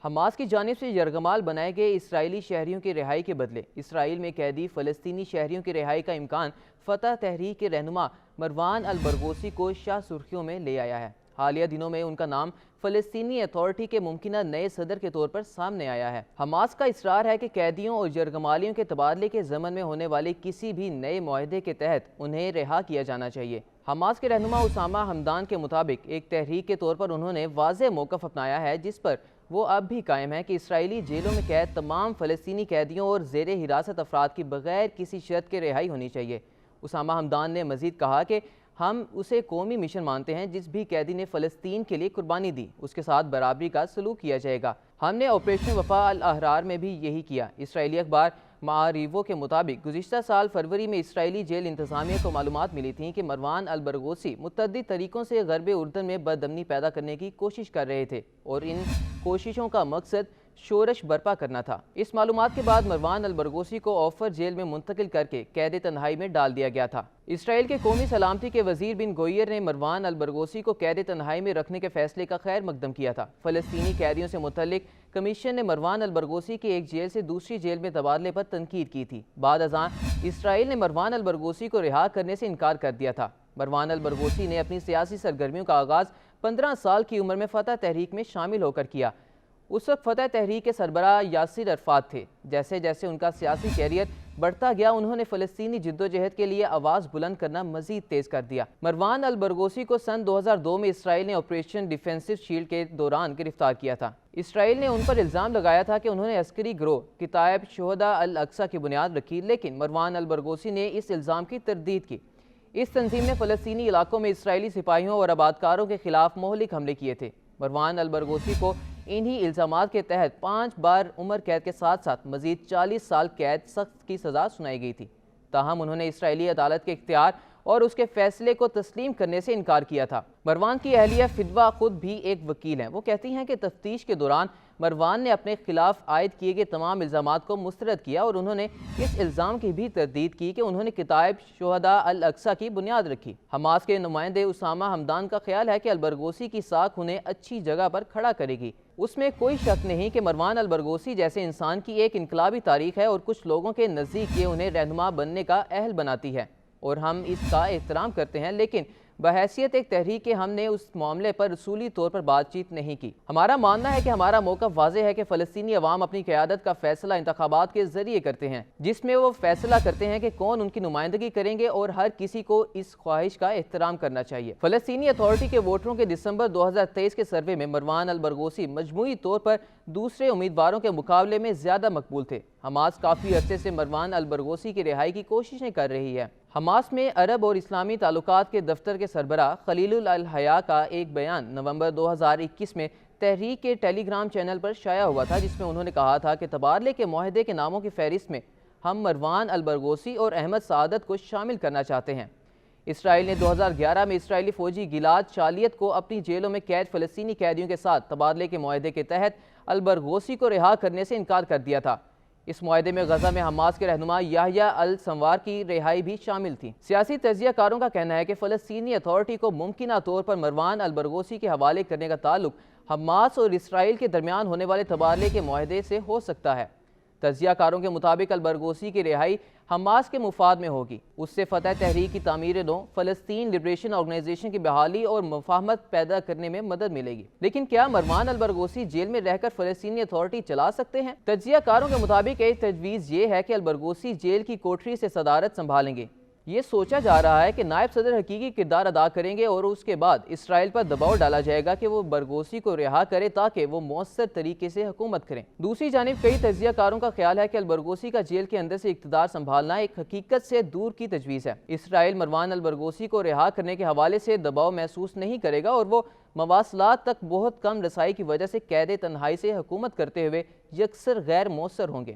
Hamas کی جانب سے یرغمال بنائے گئے اسرائیلی شہریوں کی رہائی کے بدلے اسرائیل میں قیدی فلسطینی شہریوں کی رہائی کا امکان فتح تحریک کے رہنما مروان البرغوثی کو شاہ سرخیوں میں لے آیا ہے۔ حالیہ دنوں میں ان کا نام فلسطینی اتھارٹی کے ممکنہ نئے صدر کے طور پر سامنے آیا ہے۔ حماس کا اصرار ہے کہ قیدیوں اور یرغمالیوں کے تبادلے کے ضمن میں ہونے والے کسی بھی نئے معاہدے کے تحت انہیں رہا کیا جانا چاہیے۔ حماس کے رہنما اسامہ حمدان کے مطابق ایک تحریک کے طور پر انہوں نے واضح موقف اپنایا ہے جس پر وہ اب بھی قائم ہے کہ اسرائیلی جیلوں میں قید تمام فلسطینی قیدیوں اور زیر حراست افراد کی بغیر کسی شرط کے رہائی ہونی چاہیے۔ اسامہ حمدان نے مزید کہا کہ ہم اسے قومی مشن مانتے ہیں، جس بھی قیدی نے فلسطین کے لیے قربانی دی اس کے ساتھ برابری کا سلوک کیا جائے گا۔ ہم نے آپریشن وفا الاحرار میں بھی یہی کیا۔ اسرائیلی اخبار معاریو کے مطابق گزشتہ سال فروری میں اسرائیلی جیل انتظامیہ کو معلومات ملی تھیں کہ مروان البرغوثی متعدد طریقوں سے غرب اردن میں بدامنی پیدا کرنے کی کوشش کر رہے تھے اور ان کوششوں کا مقصد شورش برپا کرنا تھا۔ اس معلومات کے بعد مروان البرغوثی کو آفر جیل میں منتقل کر کے قید تنہائی میں ڈال دیا گیا تھا۔ اسرائیل کے قومی سلامتی کے وزیر بن گوئر نے مروان البرغوثی کو قید تنہائی میں رکھنے کے فیصلے کا خیر مقدم کیا تھا۔ فلسطینی قیدیوں سے متعلق کمیشن نے مروان البرغوثی کے ایک جیل سے دوسری جیل میں تبادلے پر تنقید کی تھی۔ بعد ازاں اسرائیل نے مروان البرغوثی کو رہا کرنے سے انکار کر دیا تھا۔ مروان البرغوثی نے اپنی سیاسی سرگرمیوں کا آغاز 15 سال کی عمر میں فتح تحریک میں شامل ہو کر کیا۔ اس وقت فتح تحریک کے سربراہ یاسر عرفات تھے۔ جیسے جیسے ان کا سیاسی کیریئر بڑھتا گیا انہوں نے فلسطینی جدوجہد کے لیے آواز بلند کرنا مزید تیز کر دیا۔ مروان البرغوثی کو سن 2002 میں اسرائیل نے آپریشن ڈیفینسو شیلڈ کے دوران گرفتار کیا تھا۔ اسرائیل نے ان پر الزام لگایا تھا کہ انہوں نے عسکری گروہ کتائب شہداء الاقصی کی بنیاد رکھی، لیکن مروان البرغوثی نے اس الزام کی تردید کی۔ اس تنظیم نے فلسطینی علاقوں میں اسرائیلی سپاہیوں اور آبادکاروں کے خلاف مہلک حملے کیے تھے۔ مروان البرغوثی کو انہی الزامات کے تحت 5 بار عمر قید کے ساتھ ساتھ مزید 40 سال قید سخت کی سزا سنائی گئی تھی۔ تاہم انہوں نے اسرائیلی عدالت کے اختیار اور اس کے فیصلے کو تسلیم کرنے سے انکار کیا تھا۔ مروان کی اہلیہ فدوہ خود بھی ایک وکیل ہیں۔ وہ کہتی ہیں کہ تفتیش کے دوران مروان نے اپنے خلاف عائد کیے گئے تمام الزامات کو مسترد کیا اور انہوں نے اس الزام کی بھی تردید کی کہ انہوں نے کتائب شہداء الاقصی کی بنیاد رکھی۔ حماس کے نمائندے اسامہ حمدان کا خیال ہے کہ البرغوثی کی ساکھ انہیں اچھی جگہ پر کھڑا کرے گی۔ اس میں کوئی شک نہیں کہ مروان البرغوثی جیسے انسان کی ایک انقلابی تاریخ ہے اور کچھ لوگوں کے نزدیک یہ انہیں رہنما بننے کا اہل بناتی ہے اور ہم اس کا احترام کرتے ہیں، لیکن بحیثیت ایک تحریک کے ہم نے اس معاملے پر اصولی طور پر بات چیت نہیں کی۔ ہمارا ماننا ہے کہ ہمارا موقف واضح ہے کہ فلسطینی عوام اپنی قیادت کا فیصلہ انتخابات کے ذریعے کرتے ہیں، جس میں وہ فیصلہ کرتے ہیں کہ کون ان کی نمائندگی کریں گے اور ہر کسی کو اس خواہش کا احترام کرنا چاہیے۔ فلسطینی اتھارٹی کے ووٹروں کے دسمبر 2023 کے سروے میں مروان البرغوثی مجموعی طور پر دوسرے امیدواروں کے مقابلے میں زیادہ مقبول تھے۔ حماس کافی عرصے سے مروان البرغوثی کی رہائی کی کوششیں کر رہی ہے۔ حماس میں عرب اور اسلامی تعلقات کے دفتر کے سربراہ خلیل الحیا کا ایک بیان نومبر 2021 میں تحریک کے ٹیلی گرام چینل پر شائع ہوا تھا، جس میں انہوں نے کہا تھا کہ تبادلے کے معاہدے کے ناموں کی فہرست میں ہم مروان البرغوثی اور احمد سعادت کو شامل کرنا چاہتے ہیں۔ اسرائیل نے 2011 میں اسرائیلی فوجی گلاد شالیت کو اپنی جیلوں میں قید فلسطینی قیدیوں کے ساتھ تبادلے کے معاہدے کے تحت البرغوثی کو رہا کرنے سے انکار کر دیا تھا۔ اس معاہدے میں غزہ میں حماس کے رہنما یحییٰ السنوار کی رہائی بھی شامل تھی۔ سیاسی تجزیہ کاروں کا کہنا ہے کہ فلسطینی اتھارٹی کو ممکنہ طور پر مروان البرغوثی کے حوالے کرنے کا تعلق حماس اور اسرائیل کے درمیان ہونے والے تبادلے کے معاہدے سے ہو سکتا ہے۔ تجزیہ کاروں کے مطابق البرغوثی کی رہائی حماس کے مفاد میں ہوگی۔ اس سے فتح تحریک کی تعمیر نو، فلسطین لبریشن آرگنائزیشن کی بحالی اور مفاہمت پیدا کرنے میں مدد ملے گی۔ لیکن کیا مروان البرغوثی جیل میں رہ کر فلسطینی اتھارٹی چلا سکتے ہیں؟ تجزیہ کاروں کے مطابق ایک تجویز یہ ہے کہ البرغوثی جیل کی کوٹری سے صدارت سنبھالیں گے۔ یہ سوچا جا رہا ہے کہ نائب صدر حقیقی کردار ادا کریں گے اور اس کے بعد اسرائیل پر دباؤ ڈالا جائے گا کہ وہ برغوثی کو رہا کرے تاکہ وہ مؤثر طریقے سے حکومت کریں۔ دوسری جانب کئی تجزیہ کاروں کا خیال ہے کہ البرغوثی کا جیل کے اندر سے اقتدار سنبھالنا ایک حقیقت سے دور کی تجویز ہے۔ اسرائیل مروان البرغوثی کو رہا کرنے کے حوالے سے دباؤ محسوس نہیں کرے گا اور وہ مواصلات تک بہت کم رسائی کی وجہ سے قید تنہائی سے حکومت کرتے ہوئے یکسر غیر مؤثر ہوں گے۔